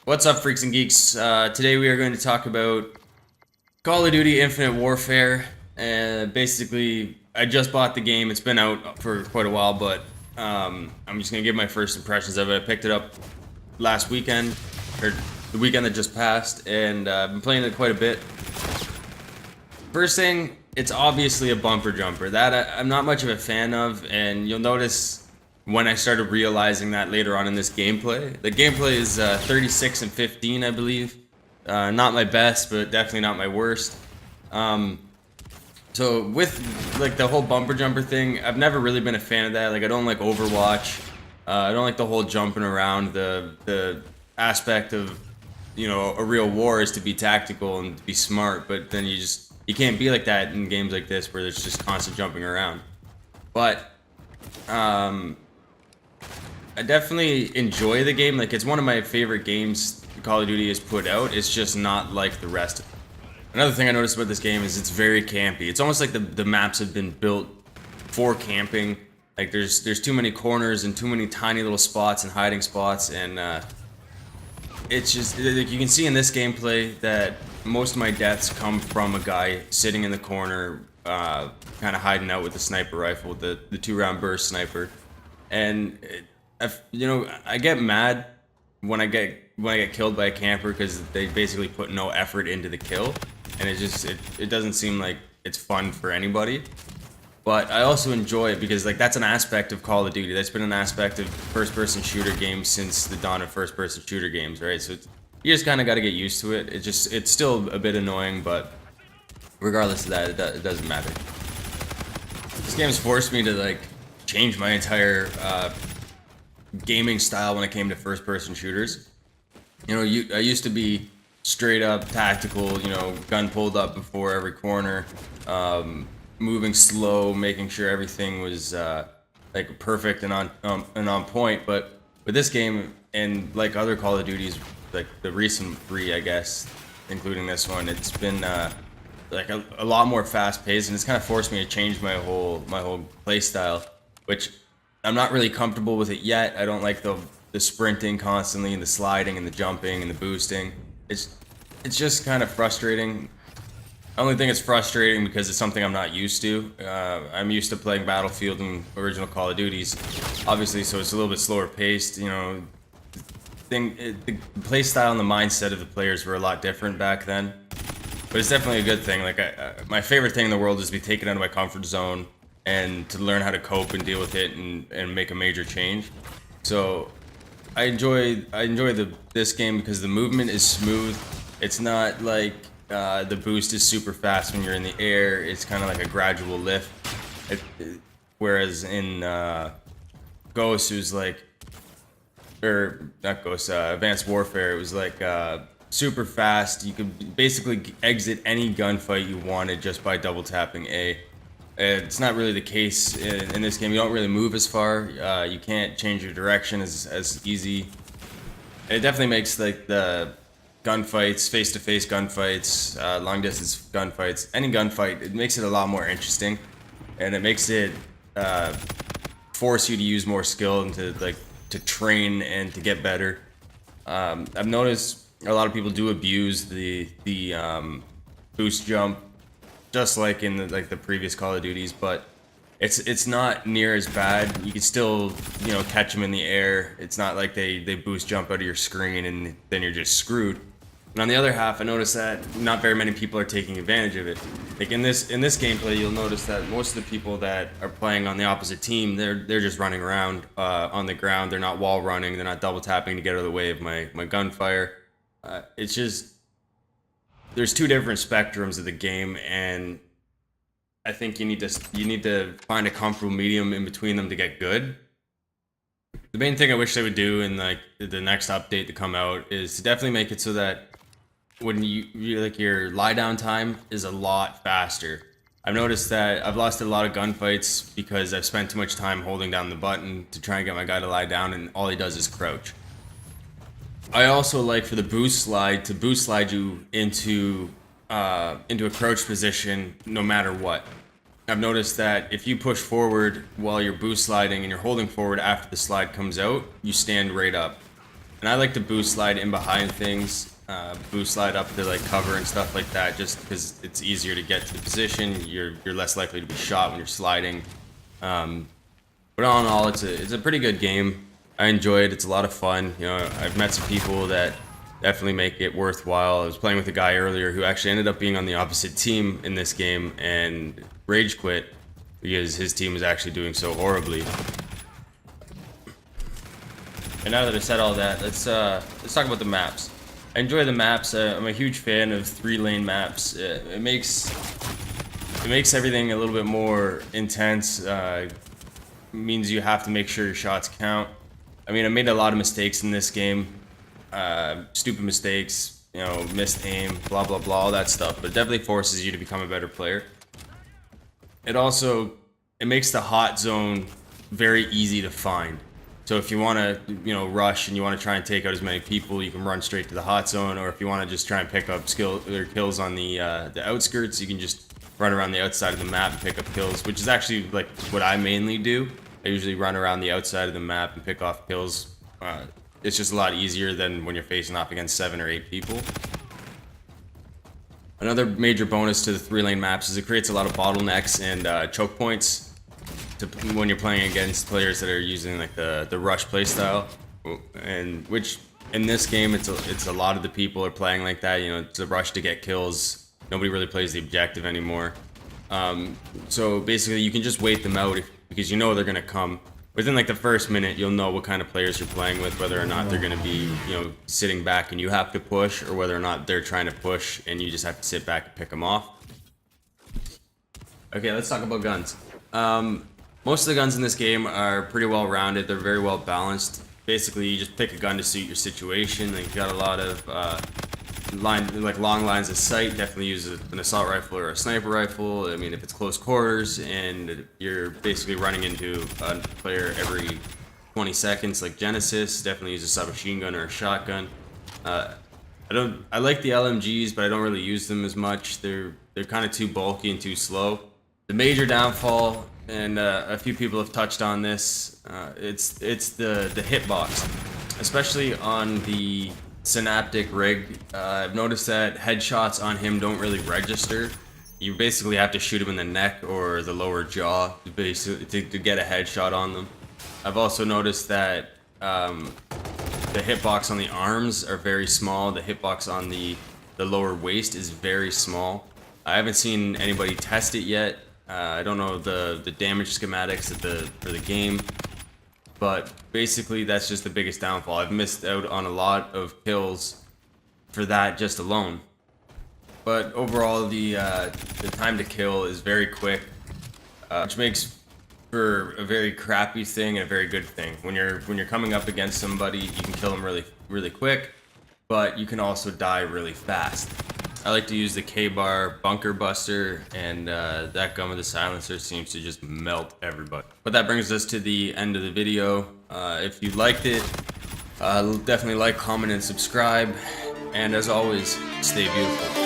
What's up, freaks and geeks? Today we are going to talk about Call of Duty Infinite Warfare. Basically, I just bought the game. It's been out for quite a while, but I'm just going to give my first impressions of it. I picked it up last weekend, or the weekend that just passed, and I've been playing it quite a bit. First thing, it's obviously a bumper jumper. That I'm not much of a fan of, and you'll notice when I started realizing that later on in this gameplay. The gameplay is 36 and 15, I believe. Not my best, but definitely not my worst. So with like the whole bumper jumper thing, I've never really been a fan of that. Like I don't like Overwatch. I don't like the whole jumping around. The aspect of, you know, a real war is to be tactical and to be smart, but then you can't be like that in games like this where there's just constant jumping around. But I definitely enjoy the game. Like, it's one of my favorite games Call of Duty has put out. It's just not like the rest. Another thing I noticed about this game is it's very campy. It's almost like the maps have been built for camping. Like, there's too many corners and too many tiny little spots and hiding spots, and it's just like you can see in this gameplay that most of my deaths come from a guy sitting in the corner, kind of hiding out with the sniper rifle, the 2-round burst sniper, and I get mad when I get killed by a camper because they basically put no effort into the kill, and it doesn't seem like it's fun for anybody. But I also enjoy it because like that's an aspect of Call of Duty. That's been an aspect of first-person shooter games since the dawn of first-person shooter games, right? So you just kind of got to get used to it. It's still a bit annoying, but regardless of that, it doesn't matter. This game's forced me to like change my entire gaming style when it came to first-person shooters. You know, I used to be straight up tactical, you know, gun pulled up before every corner, moving slow, making sure everything was like perfect and on point. But with this game and like other Call of Duties, like the recent three, I guess, including this one, it's been like a lot more fast-paced, and it's kind of forced me to change my whole play style, which I'm not really comfortable with it yet. I don't like the sprinting constantly and the sliding and the jumping and the boosting. It's just kind of frustrating. I only think it's frustrating because it's something I'm not used to. I'm used to playing Battlefield and original Call of Duties, obviously, so it's a little bit slower paced. You know, the play style and the mindset of the players were a lot different back then. But it's definitely a good thing. Like my favorite thing in the world is to be taken out of my comfort zone and to learn how to cope and deal with it and make a major change. So I enjoy this game because the movement is smooth. It's not like the boost is super fast when you're in the air. It's kind of like a gradual lift. Whereas in Ghost, it was like, or not Ghost, Advanced Warfare, it was like super fast. You could basically exit any gunfight you wanted just by double tapping A. It's not really the case in this game. You don't really move as far. You can't change your direction as easy. It definitely makes like the gunfights, face-to-face gunfights, long-distance gunfights, any gunfight, it makes it a lot more interesting, and it makes it force you to use more skill and to train and to get better. I've noticed a lot of people do abuse the boost jump, just like in the previous Call of Duties, but it's not near as bad. You can still, you know, catch them in the air. It's not like they boost jump out of your screen and then you're just screwed. And on the other half, I noticed that not very many people are taking advantage of it. Like in this gameplay, you'll notice that most of the people that are playing on the opposite team, they're just running around on the ground. They're not wall running. They're not double tapping to get out of the way of my gunfire. It's just there's two different spectrums of the game, and I think you need to find a comfortable medium in between them to get good. The main thing I wish they would do in like the next update to come out is to definitely make it so that when you like your lie down time is a lot faster. I've noticed that I've lost a lot of gunfights because I've spent too much time holding down the button to try and get my guy to lie down, and all he does is crouch. I also like for the boost slide to boost slide you into a crouch position no matter what. I've noticed that if you push forward while you're boost sliding and you're holding forward after the slide comes out, you stand right up. And I like to boost slide in behind things, boost slide up to like cover and stuff like that, just because it's easier to get to the position. You're less likely to be shot when you're sliding. But all in all, it's a pretty good game. I enjoy it. It's a lot of fun. You know, I've met some people that definitely make it worthwhile. I was playing with a guy earlier who actually ended up being on the opposite team in this game and rage quit because his team was actually doing so horribly. And now that I've said all that, let's talk about the maps. I enjoy the maps. I'm a huge fan of 3-lane maps. It makes everything a little bit more intense. Means you have to make sure your shots count. I mean, I made a lot of mistakes in this game. Stupid mistakes, you know, missed aim, blah blah blah, all that stuff. But it definitely forces you to become a better player. It makes the hot zone very easy to find. So if you want to, you know, rush and you want to try and take out as many people, you can run straight to the hot zone. Or if you want to just try and pick up kills on the outskirts, you can just run around the outside of the map and pick up kills, which is actually like what I mainly do. I usually run around the outside of the map and pick off kills. It's just a lot easier than when you're facing off against 7 or 8 people. Another major bonus to the 3-lane maps is it creates a lot of bottlenecks and choke points when you're playing against players that are using like the rush playstyle, and which in this game it's a lot of the people are playing like that. You know, it's a rush to get kills. Nobody really plays the objective anymore. So basically, you can just wait them out because you know they're gonna come. Within like the first minute, you'll know what kind of players you're playing with, whether or not they're gonna be, you know, sitting back and you have to push, or whether or not they're trying to push and you just have to sit back and pick them off. Okay, let's talk about guns. Most of the guns in this game are pretty well rounded. They're very well balanced. Basically, you just pick a gun to suit your situation. Like, you've got a lot of long lines of sight. Definitely use an assault rifle or a sniper rifle. I mean, if it's close quarters and you're basically running into a player every 20 seconds, like Genesis, definitely use a submachine gun or a shotgun. I like the LMGs, but I don't really use them as much. They're kind of too bulky and too slow. The major downfall, and a few people have touched on this, it's the hitbox, especially on the Synaptic rig. I've noticed that headshots on him don't really register. You basically have to shoot him in the neck or the lower jaw to get a headshot on them. I've also noticed that the hitbox on the arms are very small. The hitbox on the lower waist is very small. I haven't seen anybody test it yet. I don't know the damage schematics for the game, but basically that's just the biggest downfall. I've missed out on a lot of kills for that just alone. But overall, the time to kill is very quick, which makes for a very crappy thing and a very good thing. When you're coming up against somebody, you can kill them really quick, but you can also die really fast. I like to use the K-Bar Bunker Buster, and that gun with the silencer seems to just melt everybody. But that brings us to the end of the video. If you liked it, definitely like, comment, and subscribe. And as always, stay beautiful.